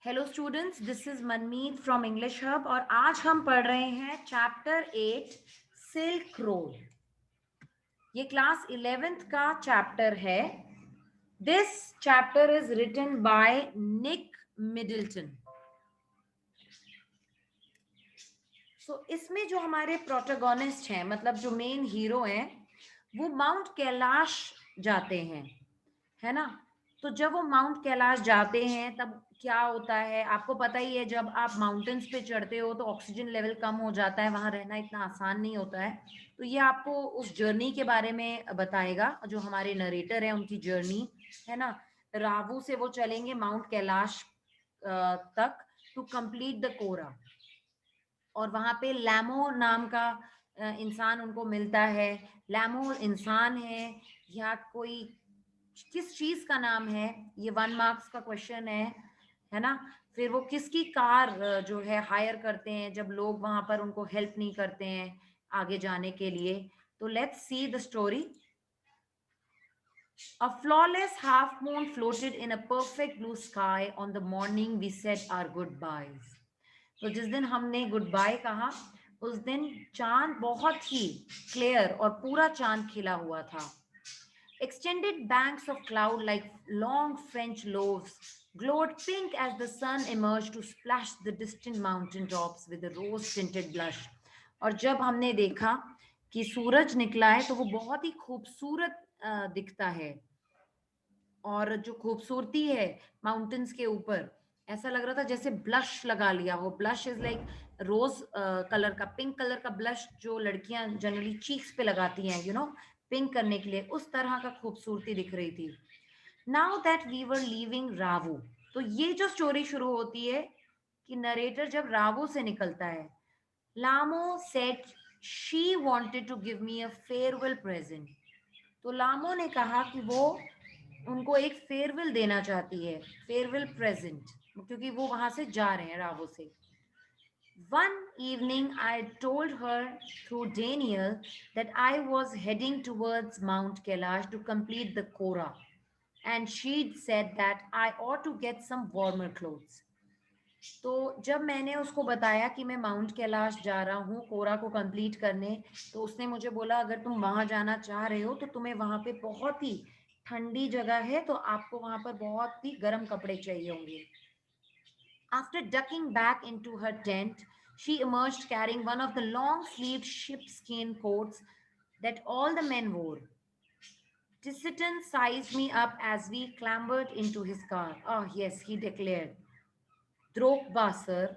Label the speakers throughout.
Speaker 1: Hello students, this is Manmeet from English hub और आज हम पढ़ रहे हैं चैप्टर 8 सिल्क रोड। ये क्लास 11th का चैप्टर है। This chapter is written by Nick Middleton. इसमें जो हमारे प्रोटोगोनिस्ट हैं, मतलब जो मेन हीरो हैं, वो माउंट कैलाश जाते हैं, है ना। तो जब वो माउंट कैलाश जाते हैं तब क्या होता है आपको पता ही है। जब आप माउंटेन्स पे चढ़ते हो तो ऑक्सीजन लेवल कम हो जाता है, वहां रहना इतना आसान नहीं होता है। तो ये आपको उस जर्नी के बारे में बताएगा, जो हमारे नरेटर है उनकी जर्नी, है ना। रावू से वो चलेंगे माउंट कैलाश तक टू कंप्लीट द कोरा। और वहां पे लैमो नाम का इंसान उनको मिलता है। लैमो इंसान है या कोई किस चीज का नाम है, ये 1 मार्क्स का क्वेश्चन है ना। फिर वो किसकी कार जो है हायर करते हैं जब लोग वहां पर उनको हेल्प नहीं करते हैं आगे जाने के लिए। तो let's see the story. A flawless half moon floated in a perfect blue sky on the morning we said our goodbyes. तो जिस दिन हमने गुड बाय कहा उस दिन चांद बहुत ही क्लियर और पूरा चांद खिला हुआ था। Extended banks of cloud like long French loaves glowed pink as the sun emerged to splash the distant mountain tops with a rose-tinted blush. और जब हमने देखा कि सूरज निकला है तो वो बहुत ही खूबसूरत दिखता है। और जो खूबसूरती है माउंटेन्स के ऊपर, ऐसा लग रहा था जैसे ब्लश लगा लिया हो। Blush is like rose colour का, पिंक कलर का ब्लश जो लड़कियां जनरली चीक्स पे लगाती हैं, पिंक करने के लिए, उस तरह का खूबसूरती दिख रही थी। Now that we were leaving Rawu, तो ये जो स्टोरी शुरू होती है कि नरेटर जब रावू से निकलता है, Lhamo said she wanted to give me a farewell present. तो लामो ने कहा कि वो उनको एक फेयरवेल देना चाहती है, फेयरवेल प्रेजेंट, क्योंकि वो वहां से जा रहे हैं रावो से। One evening, I told her through Daniel that I was heading towards Mount Kailash to complete the Kora, and she'd said that I ought to get some warmer clothes. तो जब मैंने उसको बताया कि मैं माउंट कैलाश जा रहा हूँ कोरा को कंप्लीट करने, तो उसने मुझे बोला अगर तुम वहां जाना चाह रहे हो तो तुम्हें वहां पे बहुत ही ठंडी जगह है, तो आपको वहां पर बहुत ही गर्म कपड़े चाहिए होंगे। After ducking back into her tent, she emerged carrying one of the long sleeved sheepskin coats that all the men wore. Tisitan sized me up as we clambered into his car. Ah, yes, he declared. द्रोकबा sir.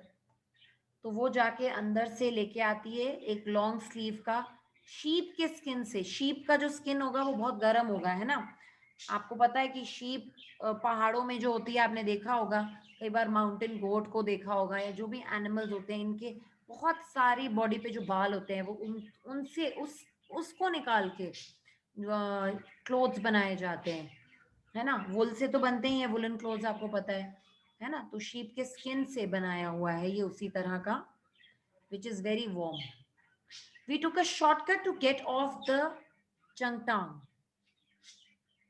Speaker 1: तो वो जाके अंदर से लेके आती है एक लॉन्ग स्लीव का, शीप के स्किन से। शीप का जो स्किन होगा वो बहुत गर्म होगा, है ना। आपको पता है कि शीप पहाड़ों में जो होती है, आपने देखा होगा कई बार, माउंटेन गोट को देखा होगा, या जो भी एनिमल्स होते हैं इनके बहुत सारी बॉडी पे जो बाल होते हैं वो उनसे उसको निकाल के क्लोथ्स बनाए जाते हैं, है ना। वुल से तो बनते ही हैं वुलन क्लोथ्स, आपको पता है ना। तो शीप के स्किन से बनाया हुआ है ये उसी तरह का, which is very warm. We took a shortcut to get off the Changtang.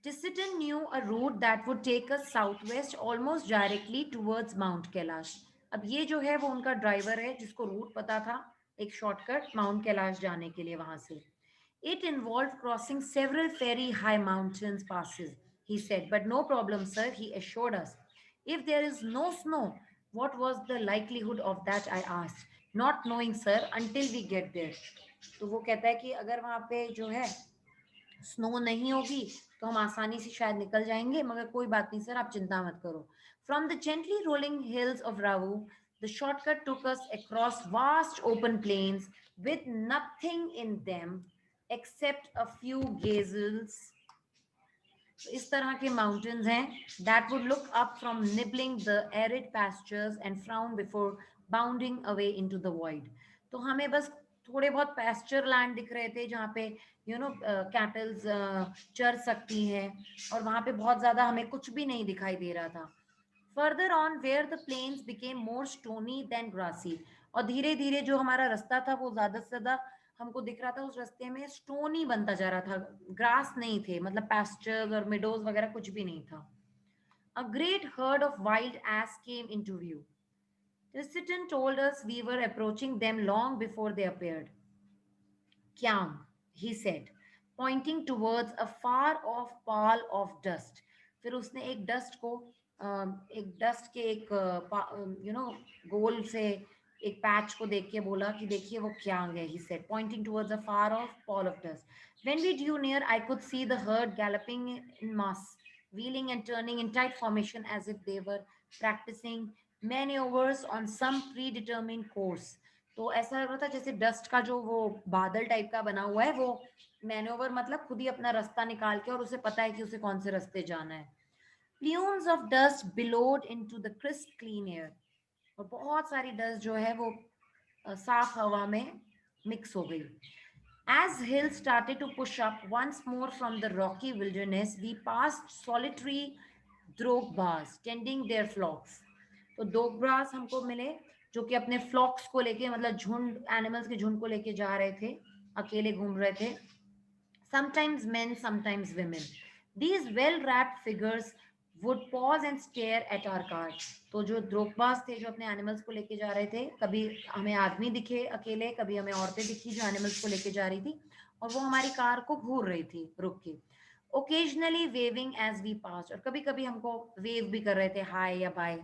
Speaker 1: Tisitan knew a route that would take us southwest almost directly towards Mount Kailash. अब ये जो है वो उनका ड्राइवर है जिसको रूट पता था, एक शॉर्टकट माउंट कैलाश जाने के लिए वहां से। It involved crossing several very high mountains passes, he said, but no problem, sir, he assured us. If there is no snow, what was the likelihood of that, I asked. Not knowing, sir, until we get there. तो वो कहता है कि अगर वहां पे जो है स्नो नहीं होगी तो हम आसानी से शायद निकल जाएंगे, मगर कोई बात नहीं सर, आप चिंता मत करो। From the gently rolling hills of Rawu the shortcut took us across vast open plains with nothing in them except a few gazelles. तो इस तरह के माउंटेन्स हैं that would look up from nibbling the arid pastures and frown before bounding away into the void. तो हमें बस थोड़े बहुत पैस्चर लैंड दिख रहे थे जहाँ पे कैटल्स चर सकती हैं, और वहाँ पे बहुत ज्यादा हमें कुछ भी नहीं दिखाई दे रहा था। Further on where the plains became more stony than grassy, और धीरे धीरे जो हमारा रास्ता था वो ज्यादा से ज्यादा हमको दिख रहा था उस रास्ते में स्टोनी बनता जा रहा था, ग्रास नहीं थे, मतलब पैस्चर्स और मिडोज वगैरह कुछ भी नहीं था। A great herd of wild ass came into view. Triciton told us we were approaching them long before they appeared. Kyang, he said, pointing towards a far off pall of dust. फिर उसने एक dust को एक dust के एक गोल से एक patch को देख के बोला कि देखिए वो क्यांग है. He said, pointing towards a far off pall of dust. When we drew near, I could see the herd galloping in mass, wheeling and turning in tight formation as if they were practicing maneuvers on some predetermined course. तो ऐसा लग रहा था जैसे dust का जो वो बादल टाइप का बना हुआ है, वो मैनोवर मतलब खुद ही अपना रास्ता निकाल के, और उसे पता है कि उसे कौन से रास्ते जाना है. Plumes of dust billowed into the crisp clean air. और बहुत सारी डस्ट जो है वो साफ हवा में मिक्स हो गई. As hills started to push up once more from the rocky wilderness, we passed solitary drogbas tending their flocks. तो डोगब्रास हमको मिले जो कि अपने फ्लॉक्स को लेके, मतलब झुंड, एनिमल्स के झुंड को लेके जा रहे थे, अकेले घूम रहे थे. Sometimes men, sometimes women. These well-wrapped figures would pause and stare at our cart. तो जो द्रोकबाज थे जो अपने एनिमल्स को लेके जा रहे थे, कभी हमें आदमी दिखे अकेले, कभी हमें औरतें दिखी जो एनिमल्स को लेके जा रही थी, और वो हमारी कार को घूर रही थी रुक के. Occasionally waving as we passed. और कभी कभी हमको वेव भी कर रहे थे, हाय या bye.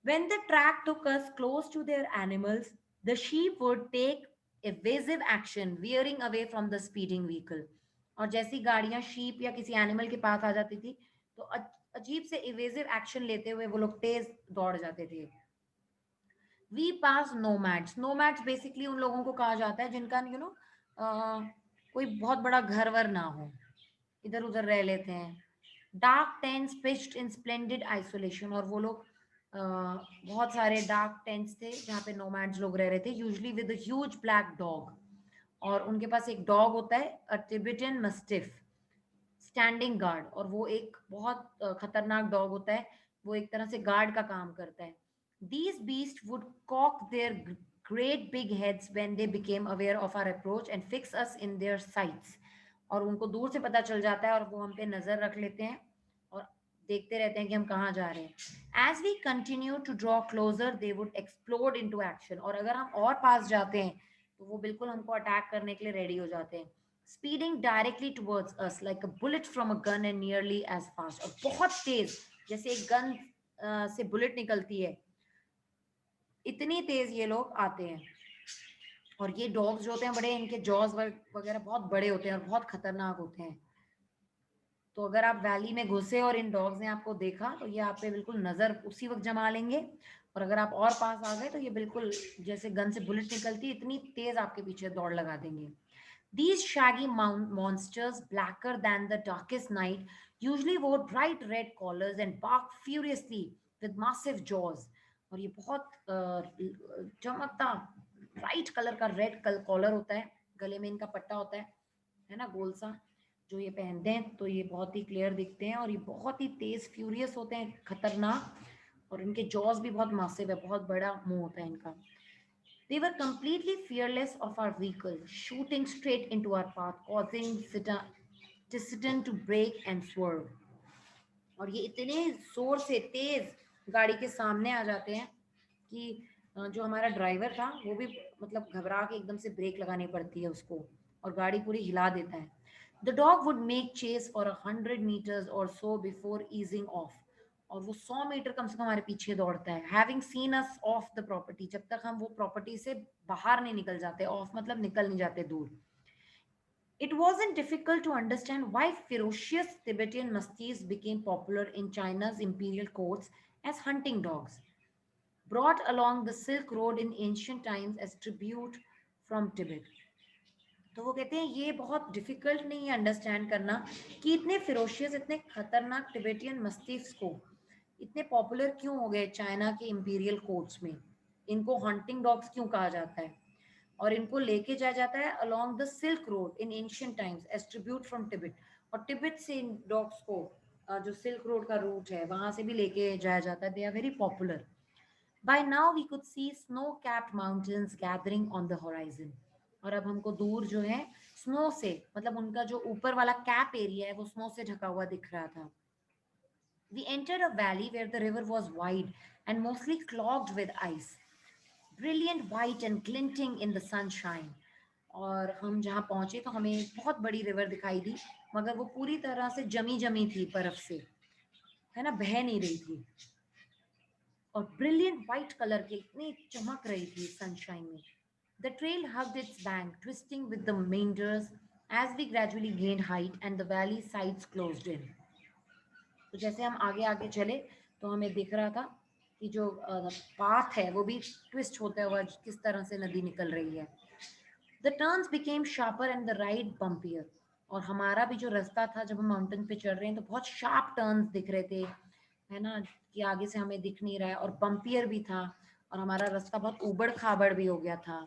Speaker 1: When the track took us close to their animals, the sheep would take evasive action, veering away from the speeding vehicle. और जैसी गाड़ियां शीप या किसी एनिमल के पास आ जाती थी, तो अजीब से इवेसिव एक्शन लेते हुए वो लोग तेज दौड़ जाते थे. We pass nomads. Nomads basically उन लोगों को कहा जाता है जिनका कोई बहुत बड़ा घर वर ना हो, इधर उधर रह लेते हैं. डार्क टेंट्स पिच्ड इन स्प्लेंडेड आइसोलेशन. और वो लोग बहुत सारे डार्क टेंट्स थे जहाँ पे नोमैड्स लोग रह रहे थे, usually with a huge black dog. और उनके पास एक डॉग होता है, अ टिबेटन मस्टिफ, स्टैंडिंग गार्ड. और वो एक बहुत खतरनाक डॉग होता है, वो एक तरह से गार्ड का काम करता है. These beasts would cock their great big heads when they became aware of our approach and fix us in their sights. और उनको दूर से पता चल जाता है और वो हम पे नजर रख लेते हैं और देखते रहते हैं कि हम कहाँ जा रहे हैं. As we continue to draw closer, they would explode into action. और अगर हम और पास जाते हैं तो वो बिल्कुल हमको अटैक करने के लिए रेडी हो जाते हैं. Speeding directly towards us like a bullet from a gun and nearly as fast. और बहुत तेज, जैसे एक गन से बुलेट निकलती है, इतनी तेज ये लोग आते हैं. और ये डॉग्स जो होते हैं बड़े, इनके जॉज वगैरह बहुत बड़े होते हैं और बहुत खतरनाक होते हैं. तो अगर आप वैली में घुसे और इन डॉग्स ने आपको देखा तो ये आप पे बिल्कुल नजर उसी वक्त जमा लेंगे. और अगर आप और पास आ गए तो ये बिल्कुल जैसे गन से बुलेट निकलती है, इतनी तेज आपके पीछे दौड़ लगा देंगे. These shaggy monsters, blacker than the darkest night, usually wore bright red collars and barked furiously with massive jaws. और ये बहुत चमकता ब्राइट कलर का रेड कॉलर होता है, गले में इनका पट्टा होता है ना, गोल सा, जो ये पहनते हैं तो ये बहुत ही क्लियर दिखते हैं. और ये बहुत ही तेज फ्यूरियस होते हैं, खतरनाक. और इनके जॉज भी बहुत मासिव है, बहुत बड़ा मुंह होता है इनका. They were completely fearless of our vehicle, shooting straight into our path, causing Tissiton to brake and swerve. और ये इतने जोर से तेज गाड़ी के सामने आ जाते हैं कि जो हमारा ड्राइवर था वो भी मतलब घबरा के एकदम से ब्रेक लगानी पड़ती है उसको, और गाड़ी पूरी हिला देता है. The dog would make chase for 100 meters or so before easing off. और वो 100 मीटर कम से कम हमारे पीछे दौड़ता है. Having scene us of the property. जब तक हम वो प्रॉपर्टी से बाहर नहीं निकल जाते, ऑफ मतलब निकल नहीं जाते दूर. It wasn't difficult to understand why ferocious Tibetan Mastiffs became popular in China's imperial courts as hunting dogs, brought along the Silk Road in ancient times as tribute from Tibet. तो वो कहते हैं ये बहुत डिफिकल्ट नहीं है understand करना कि इतने फिरोशियस, इतने खतरनाक टिबेटियन मस्टिफ्स को इतने पॉपुलर क्यों हो गए चाइना के इंपीरियल कोर्ट्स में. इनको हंटिंग डॉग्स क्यों कहा जाता है, और इनको लेके जाया जाता है along the silk road in ancient times as tribute from Tibet. और तिब्बत से इन डॉग्स को जो सिल्क रोड का रूट है वहां से भी लेके जाया जाता है. They are very popular. By now we could see snow-capped mountains gathering on the horizon. और अब हमको दूर जो है स्नो से, मतलब उनका जो ऊपर वाला कैप एरिया है वो स्नो से ढका हुआ दिख रहा था. We entered a valley where the river was wide and mostly clogged with ice, brilliant white and glinting in the sunshine. और हम जहाँ पहुंचे तो हमें एक बहुत बड़ी रिवर दिखाई दी, मगर वो पूरी तरह से जमी जमी थी बर्फ से, है ना, बह नहीं रही थी, और ब्रिलियंट व्हाइट कलर की इतनी चमक रही थी सनशाइन में. The trail hugged its bank, twisting with the meanders as we gradually gained height and the valley sides closed in. तो जैसे हम आगे आगे चले तो हमें दिख रहा था कि जो पाथ है वो भी ट्विस्ट होता हुआ किस तरह से नदी निकल रही है. The turns became sharper and the ride bumpier. और हमारा भी जो रास्ता था जब हम माउंटेन पे चढ़ रहे हैं तो बहुत शार्प टर्न्स दिख रहे थे, है ना, कि आगे से हमें दिख नहीं रहा है, और बम्पियर भी था, और हमारा रास्ता बहुत उबड़ खाबड़ भी हो गया था.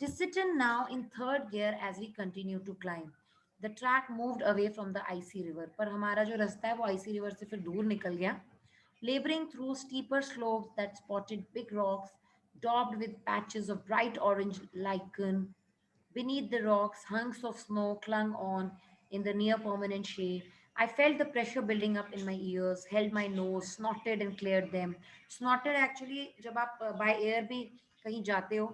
Speaker 1: Dissident now in third gear as we continue to climb. The track moved away from the icy river. पर हमारा जो रास्ता है वो icy river से फिर दूर निकल गया. Laboring through steeper slopes that spotted big rocks, daubed with patches of bright orange lichen. Beneath the rocks, hunks of snow clung on in the near permanent shade. I felt the pressure building up in my ears, held my nose, snorted and cleared them. Snorted actually जब आप by air भी कहीं जाते हो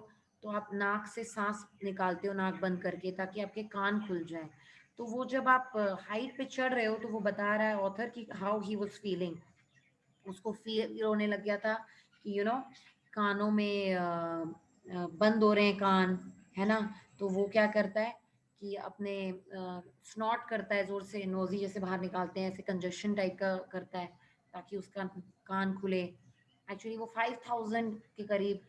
Speaker 1: तो आप नाक से सांस निकालते हो नाक बंद करके ताकि आपके कान खुल जाए. तो वो जब आप हाइट पे चढ़ रहे हो तो वो बता रहा है ऑथर कि हाउ ही वाज फीलिंग. उसको फील होने लग गया था कि कानों में बंद हो रहे हैं कान, है ना. तो वो क्या करता है कि अपने स्नॉट करता है जोर से, नोजी जैसे बाहर निकालते हैं, ऐसे कंजक्शन टाइप का करता है ताकि उसका कान खुले. एक्चुअली वो 5000 के करीब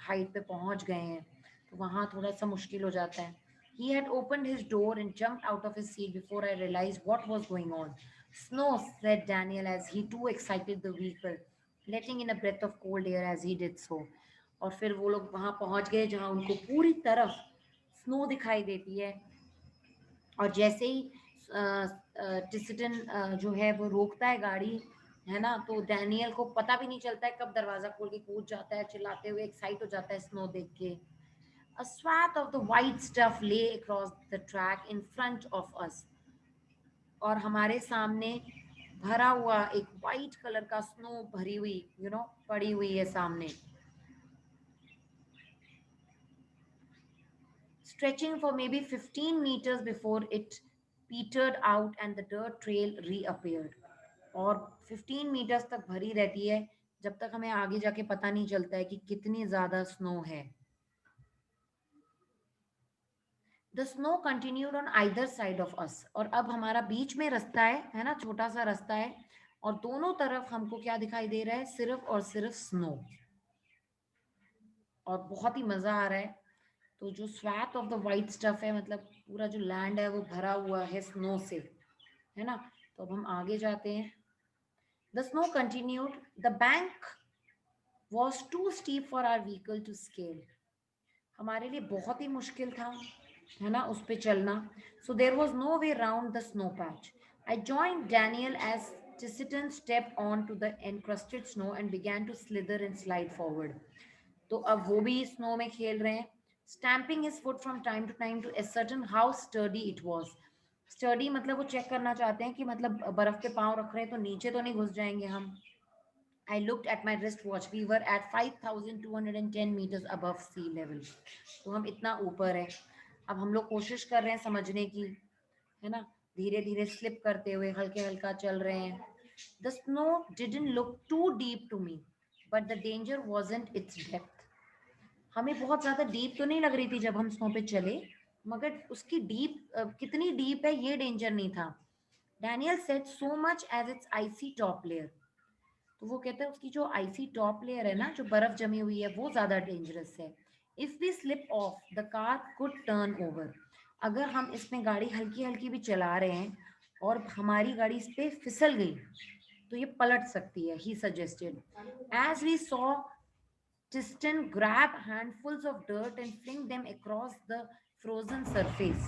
Speaker 1: हाइट पे पहुंच गए हैं, तो वहाँ थोड़ा सा मुश्किल हो जाता है. He had opened his door and jumped out of his seat before I realized what was going on. Snow, said Daniel as he too excited the vehicle, letting in a breath of cold air as he did so. और फिर वो लोग वहां पहुंच गए जहां उनको पूरी तरफ स्नो दिखाई देती है. और जैसे ही टिसिटन जो है वो रोकता है गाड़ी, है ना, तो डैनियल को पता भी नहीं चलता है कब दरवाजा खोल के कूद जाता है चिल्लाते हुए, एक्साइट हो जाता है स्नो देख के. A swath of the white stuff lay across the track in front of us. और हमारे सामने भरा हुआ एक वाइट कलर का स्नो भरी हुई पड़ी हुई है सामने, stretching for maybe 15 meters before it petered out and the dirt trail reappeared. और 15 meters तक भरी रहती है जब तक हमें आगे जाके पता नहीं चलता है कि कितनी ज्यादा स्नो है. The snow continued on either side of us. और अब हमारा बीच में रास्ता है ना, छोटा सा रास्ता है, और दोनों तरफ हमको क्या दिखाई दे रहा है, सिर्फ और सिर्फ स्नो. और बहुत ही मजा आ रहा है. तो जो स्वैथ ऑफ द वाइट स्टफ है, मतलब पूरा जो लैंड है वो भरा हुआ है स्नो से, है ना. तो अब हम आगे जाते हैं. The snow continued. The bank was too steep for our vehicle to scale. हमारे लिए बहुत ही मुश्किल था, है ना, उस पे चलना. So there was no way round the snow patch. I join Daniel as Tissiton stepped on to the encrusted snow and began to slither and slide forward. तो अब वो भी स्नो में खेल रहे हैं, stamping his foot from time to time to ascertain how sturdy it was. Sturdy मतलब वो चेक करना चाहते हैं कि मतलब बर्फ पे पाँव रख रहे हैं तो नीचे तो नहीं घुस जाएंगे हम. I looked at my wristwatch. We were at 5,210 meters above sea level. तो हम इतना ऊपर है. अब हम लोग कोशिश कर रहे हैं समझने की, है ना, धीरे धीरे स्लिप करते हुए हल्के हल्का चल रहे हैं. The snow didn't look too deep to me, but the danger wasn't its depth. हमें बहुत ज्यादा डीप तो नहीं लग रही थी जब हम स्नो पे चले, मगर उसकी डीप कितनी डीप है ये डेंजर नहीं था. Daniel said so much as its icy top layer. तो वो कहता है उसकी जो आईसी टॉप लेयर है ना, जो बर्फ जमी हुई है, वो ज्यादा डेंजरस है. If we slip off the car could turn over. अगर हम इसमें गाड़ी हल्की हल्की भी चला रहे हैं और हमारी गाड़ी इस पे फिसल गई तो ये पलट सकती है, he suggested. As we saw Tristan grab handfuls of dirt and fling them across the frozen surface.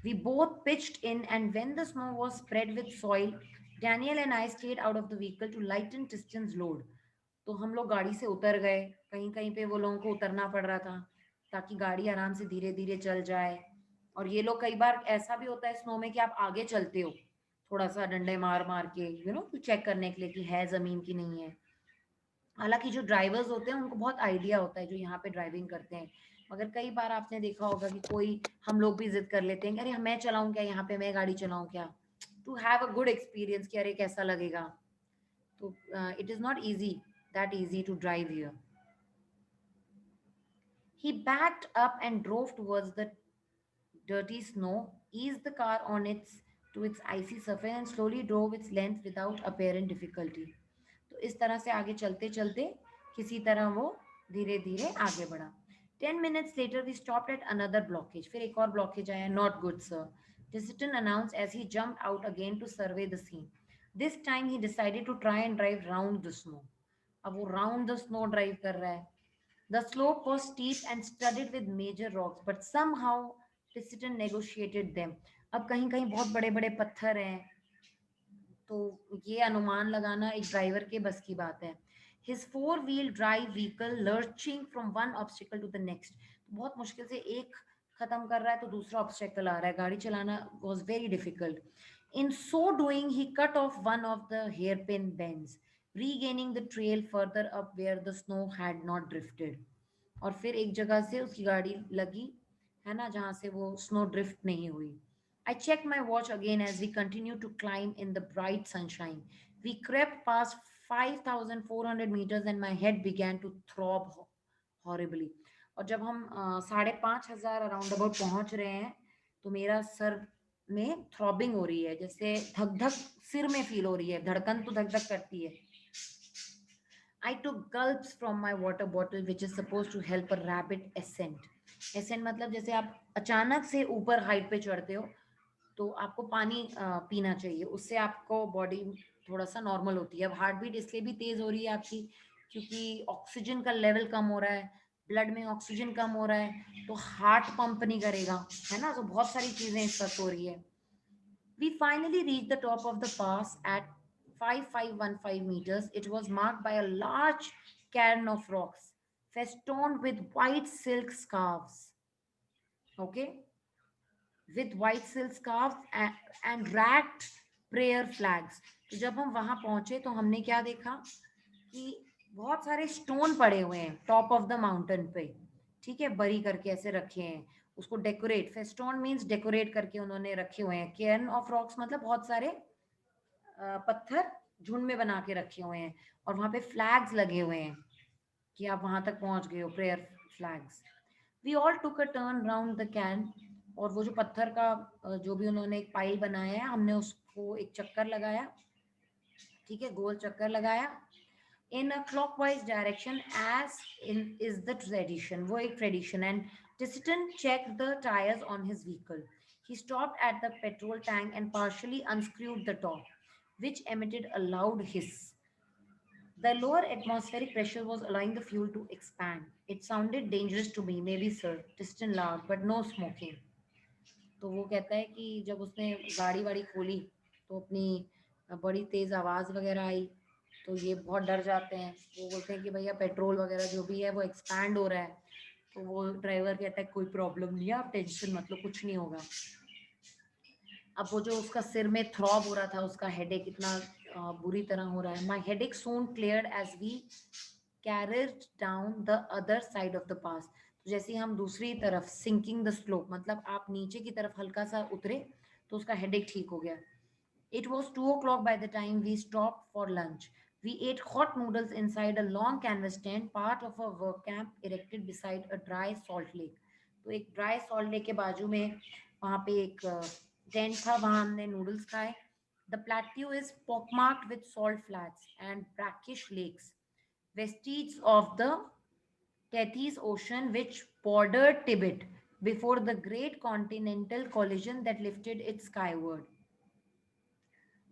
Speaker 1: We both pitched in, and when the snow was spread with soil, Daniel and I stayed out of the vehicle to lighten Tristan's load. तो हम लोग गाड़ी से उतर गए. कहीं कहीं पे वो लोगों को उतरना पड़ रहा था ताकि गाड़ी आराम से धीरे धीरे चल जाए. और ये लोग कई बार ऐसा भी होता है स्नो में कि आप आगे चलते हो थोड़ा सा डंडे मार मार के तो चेक करने के लिए कि है ज़मीन की नहीं है। हालांकि जो ड्राइवर्स होते हैं उनको बहुत आइडिया होता है जो यहाँ पे ड्राइविंग करते हैं, मगर कई बार आपने देखा होगा कि कोई, हम लोग भी जिद कर लेते हैं कि अरे मैं चलाऊं क्या, यहाँ पे मैं गाड़ी चलाऊं क्या, to have a good experience कि अरे कैसा लगेगा। तो it is not easy, that easy to drive here. He backed up and drove towards the dirty snow, eased the car on its to its icy surface and slowly drove its length without apparent difficulty. तो इस तरह से आगे चलते चलते किसी तरह वो धीरे धीरे आगे बढ़ा। 10 minutes later we stopped at another blockage. फिर एक और blockage आया, not good sir, Tisiton announced as he jumped out again to survey the scene. This time he decided to try and drive round the snow. अब वो round the snow drive कर रहा है। The slope was steep and studded with major rocks, but somehow Tisiton negotiated them. अब कहीं कहीं बहुत बड़े बड़े पत्थर हैं, तो ये अनुमान लगाना एक ड्राइवर के बस की बात है। His four-wheel drive vehicle lurching from one obstacle to the next. बहुत मुश्किल से एक खत्म कर रहा है तो दूसरा ऑब्स्टेकल आ रहा है। गाड़ी चलाना was very difficult. In so doing, he cut off one of the hairpin bends, regaining the trail further up where the snow had not drifted. और फिर एक जगह से उसकी गाड़ी लगी, है ना, जहाँ से वो स्नो ड्रिफ्ट नहीं हुई। I checked my watch again as we continued to climb in the bright sunshine. We crept past 5,400 meters and my head began to throb horribly. और जब हम 5,500 अराउंड अबाउट पहुंच रहे हैं तो मेरा सर में थ्रॉबिंग हो रही है, जैसे धक धक सिर में फील हो रही है, धड़कन तो धक धक करती है। I took gulps from my water bottle, which is supposed to help a rapid ascent. Ascent मतलब जैसे आप अचानक से ऊपर हाइट पे चढ़ते हो तो आपको पानी पीना चाहिए, उससे आपको बॉडी थोड़ा सा नॉर्मल होती है। अब हार्ट बीट इसलिए भी तेज हो रही है आपकी क्योंकि ऑक्सीजन का लेवल कम हो रहा है, ब्लड में ऑक्सीजन कम हो रहा है, तो हार्ट पंप नहीं करेगा, है ना। तो बहुत सारी चीजें इस वक्त हो रही है। We finally reached the top of the pass at 5515 meters. It was marked by a large cairn of rocks festooned with white silk scarves. Okay, with white silk scarves and racked prayer flags. तो जब हम वहां पहुंचे तो हमने क्या देखा कि बहुत सारे स्टोन पड़े हुए हैं टॉप ऑफ द माउंटेन पे, ठीक है, बरी करके ऐसे रखे हैं। उसको डेकोरेट, फेस्टोन मींस डेकोरेट करके उन्होंने रखे हुए हैं। केयर्न ऑफ रॉक्स मतलब बहुत सारे पत्थर झुंड में बना के रखे हुए हैं और वहां पे फ्लैग्स लगे हुए हैं कि आप वहां तक पहुंच गए हो, prayer flags. We all took a turn round the cairn, और वो जो पत्थर का जो भी उन्होंने एक पाइल बनाया है, हमने उसको एक चक्कर लगाया, ठीक है, गोल चक्कर लगाया in a clockwise direction as in is the tradition, वो एक tradition। And Tisiton checked the tires on his vehicle. He stopped at the petrol tank and partially unscrewed the top, which emitted a loud hiss. The lower atmospheric pressure was allowing the fuel to expand. It sounded dangerous to me, maybe sir, Tisiton laughed, but no smoking. तो वो कहता है कि जब उसने गाड़ी वाड़ी खोली तो अपनी बड़ी तेज आवाज़ वगैरह आई, तो ये बहुत डर जाते हैं। वो बोलते हैं कि भैया पेट्रोल वगैरह जो भी है वो एक्सपैंड हो रहा है। तो वो ड्राइवर कहता है कोई प्रॉब्लम नहीं है, आप टेंशन मत लो, कुछ नहीं होगा। अब वो जो उसका सिर में थ्रॉब हो रहा था, उसका हेडेक इतना बुरी तरह हो रहा है। My headache soon cleared as we carried down the other side of the pass. तो जैसे ही हम दूसरी तरफ सिंकिंग द स्लोप, मतलब आप नीचे की तरफ हल्का सा उतरे तो उसका हेडेक ठीक हो गया। It was 2 o'clock by the time we stopped for lunch. We ate hot noodles inside a long canvas tent, part of a work camp erected beside a dry salt lake. तो एक dry salt lake के बाजू में वहाँ पे एक tent था, वहाँ हमने नूडल्स खाए। The plateau is pockmarked with salt flats and brackish lakes, vestiges of the Tethys Ocean which bordered Tibet before the great continental collision that lifted it skyward.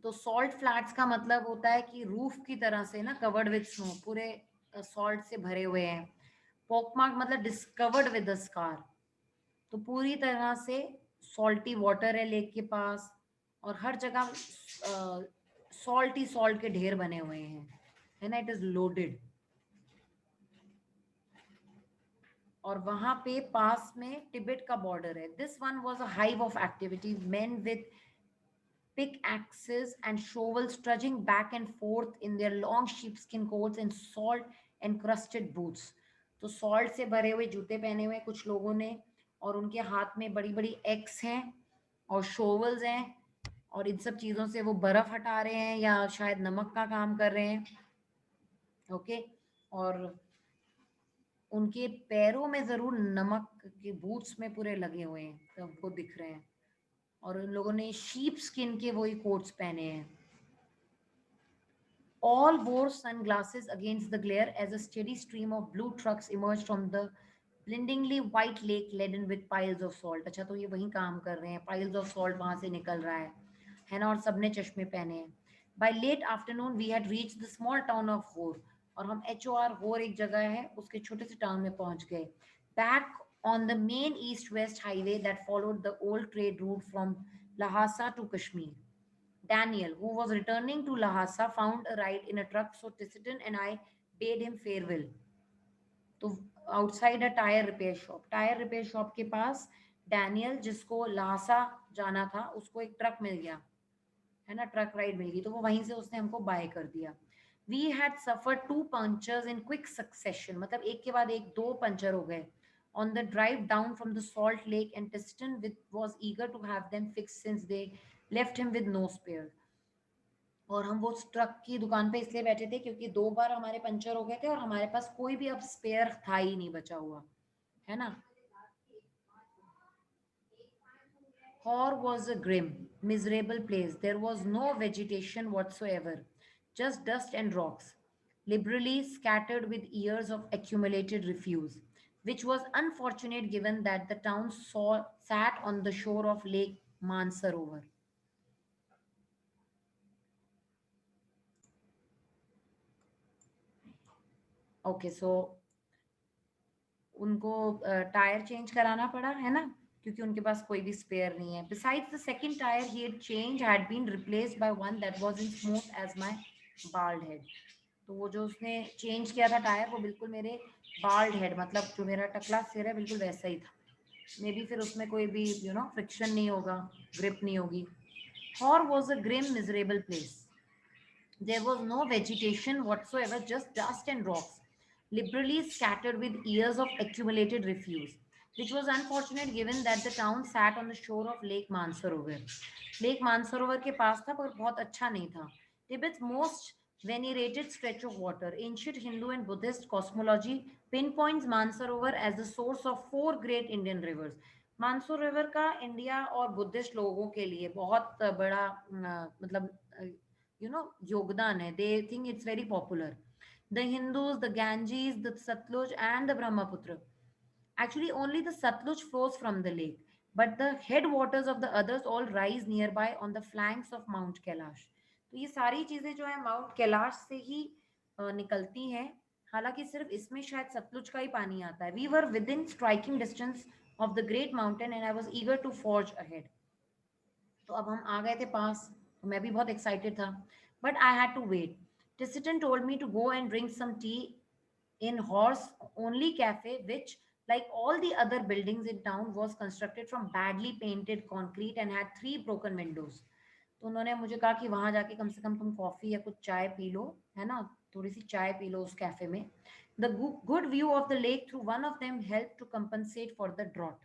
Speaker 1: तो सॉल्ट फ्लैट्स का मतलब होता है कि रूफ की तरह से ना, कवर्ड विद स्नो, पूरे सॉल्ट से भरे हुए हैं। पोकमार्क मतलब डिस्कवर्ड विद द स्कार, तो पूरी तरह से सॉल्टी वाटर है लेक के पास, और हर जगह सॉल्ट ही सॉल्ट के ढेर बने हुए हैं, है ना, इट इज लोडेड। और वहां पे पास में तिब्बत का बॉर्डर है। This one was a hive of activity, main with pickaxes and shovels trudging back and forth in their long sheepskin coats and salt encrusted boots. तो सॉल्ट से भरे हुए जूते पहने हुए कुछ लोगों ने, और उनके हाथ में बड़ी बड़ी एक्स हैं और शोवल्स हैं, और इन सब चीज़ों से वो बर्फ हटा रहे हैं या शायद नमक का काम कर रहे हैं। ओके, और उनके पैरों में ज़रूर नमक के बूट्स में पूरे लगे हुए हैं, तो हमको दिख रहे हैं। और उन लोगों ने शीप स्किन के वही कोट्स पहने हैं। All wore sunglasses against the glare as a steady stream of blue trucks emerged from the blindingly white lake laden with piles of salt. अच्छा, तो ये वही काम कर रहे हैं, piles of salt वहां से निकल रहा है ना, और सबने चश्मे पहने हैं। By late afternoon we had reached the small town of Hor, और हम HOR होर एक जगह है उसके छोटे से टाउन में पहुंच गए। Back on the main east-west highway that followed the old trade route from Lhasa to Kashmir. Daniel, who was returning to Lhasa, found a ride in a truck, so Tisitan and I bade him farewell. तो outside a tyre repair shop के पास Daniel, जिसको लासा जाना था, उसको एक truck मिल गया, है ना, ट्रक राइड मिल गई, तो वो वहीं से उसने हमको बाय कर दिया। We had suffered 2 punctures in quick succession, मतलब एक के बाद एक 2 पंचर हो गए on the drive down from the salt lake, and Tiston was eager to have them fixed since they left him with no spare. और हम वो ट्रक की दुकान पे इसलिए बैठे थे क्योंकि 2 बार हमारे पंचर हो गए थे और हमारे पास कोई भी अब स्पेयर था ही नहीं बचा हुआ, है ना। Hor was a grim, miserable place. There was no vegetation whatsoever, just dust and rocks, liberally scattered with years of accumulated refuse, which was unfortunate given that the town sat on the shore of Lake Mansarovar. Okay, so उनको tyre change कराना पड़ा, है ना, क्योंकि उनके पास कोई भी spare नहीं है। Besides the second tyre he had change had been replaced by one that was in smooth as my bald head. तो वो जो उसने चेंज किया था टायर, वो बिल्कुल मेरे बाल्ड हेड, मतलब जो मेरा टकला सिर है, बिल्कुल वैसा ही था। मे बी फिर उसमें कोई भी फ्रिक्शन नहीं होगा, ग्रिप नहीं होगी। Hor was a grim miserable place. There was no vegetation whatsoever, just dust and rocks, liberally scattered with years of accumulated refuse, which was unfortunate given that the town sat on the shore of Lake Mansarovar. Lake Mansarovar के पास था, पर बहुत अच्छा नहीं था. Tibet's most venerated stretch of water, ancient Hindu and Buddhist cosmology pinpoints Mansarovar as the source of 4 great Indian rivers. Mansarovar का India और Buddhist लोगों के लिए बहुत बड़ा मतलब yogdan hai. They think it's very popular. The Hindus, the Ganges, the Satluj and the Brahmaputra. Actually only the Satluj flows from the lake, but the headwaters of the others all rise nearby on the flanks of Mount Kailash. तो ये सारी चीजें जो है mount Kailash से ही निकलती हैं। हालांकि सिर्फ इसमें शायद सतलुज का ही पानी आता है। We were within striking distance of the great mountain and I was eager to forge ahead. तो अब हम आ गए थे पास, तो मैं भी बहुत एक्साइटेड था, but I had to wait. Tissiton told me to go and drink some tea in horse only cafe, which like all the other buildings in town was constructed from badly painted concrete and had 3 broken windows. तो उन्होंने मुझे कहा कि वहां जाके कम से कम तुम coffee या कुछ चाय पी लो, है ना, थोड़ी सी चाय पी लो उस कैफे में। The good view of the lake through one of them help to compensate for the drought.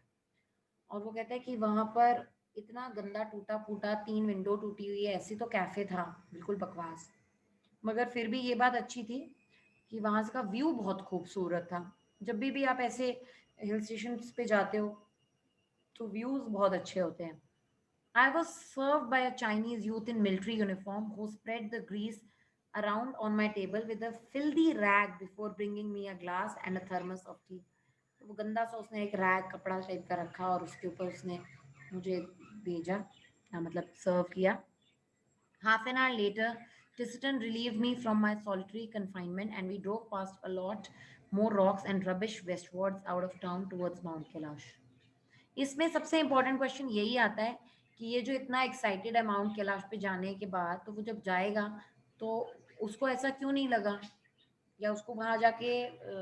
Speaker 1: और वो कहता है कि वहां पर इतना गंदा टूटा फूटा 3 विंडो टूटी हुई है, ऐसी तो कैफे था बिल्कुल बकवास, मगर फिर भी ये बात अच्छी थी कि वहां का व्यू बहुत खूबसूरत था। जब भी आप ऐसे हिल स्टेशन पे जाते हो तो व्यूज बहुत अच्छे होते हैं। I was served by a Chinese youth in military uniform who spread the grease around on my table with a filthy rag before bringing me a glass and a thermos of tea. तो वो गंदा सा उसने एक rag कपड़ा type का रखा और उसके ऊपर उसने मुझे भेजा, मतलब सर्व किया। Half an hour later, Tisitan relieved me from my solitary confinement and we drove past a lot more rocks and rubbish westwards out of town towards Mount Kailash. इसमें सबसे इम्पोर्टेंट क्वेश्चन यही आता है कि ये जो इतना एक्साइटेड है माउंट कैलाश पे जाने के बाद, तो वो जब जाएगा तो उसको ऐसा क्यों नहीं लगा, या उसको वहां जाके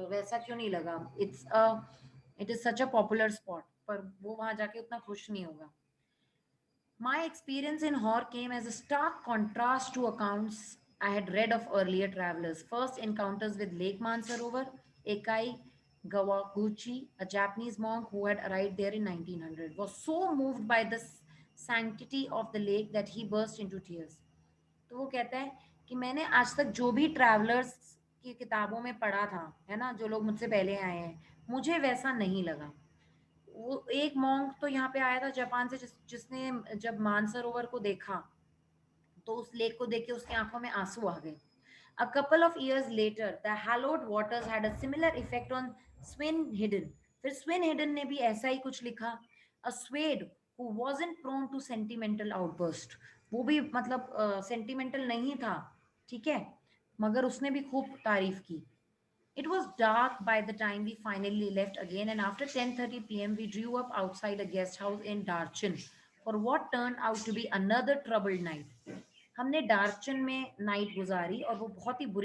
Speaker 1: वैसा क्यों नहीं लगा। It is such a popular spot, पर वो वहां जाके उतना खुश नहीं होगा। My experience in Hor came as a stark contrast to accounts I had read of earlier travelers. First encounters with Lake Mansarovar, Ekai Gawaguchi, a Japanese monk who had arrived there in 1900, was so moved by the sanctity of the lake that he burst into tears. तो वो कहता है कि मैंने आज तक जो भी ट्रैवलर्स की किताबों में पढ़ा था, है ना, जो लोग मुझसे पहले आए हैं, मुझे वैसा नहीं लगा। वो एक मॉन्क तो यहाँ पे आया था जापान से, जिसने जब मानसरोवर को देखा तो उस लेक को देख के उसकी आंखों में आंसू आ गए। A couple of years later, the hallowed waters had a similar effect on Swin Hidden. फिर स्विन हिडन ने भी ऐसा ही कुछ लिखा। A Swede who wasn't prone to sentimental outburst. वो भी मतलब सेंटिमेंटल नहीं था, ठीक है, मगर उसने भी खूब तारीफ की। It was dark by the time we finally left again, and after 10:30 p.m., we drew up outside a guest house in Darchin for what turned out to be another troubled night. हमने डार्चन में night गुजारी और वो बहुत ही बुरी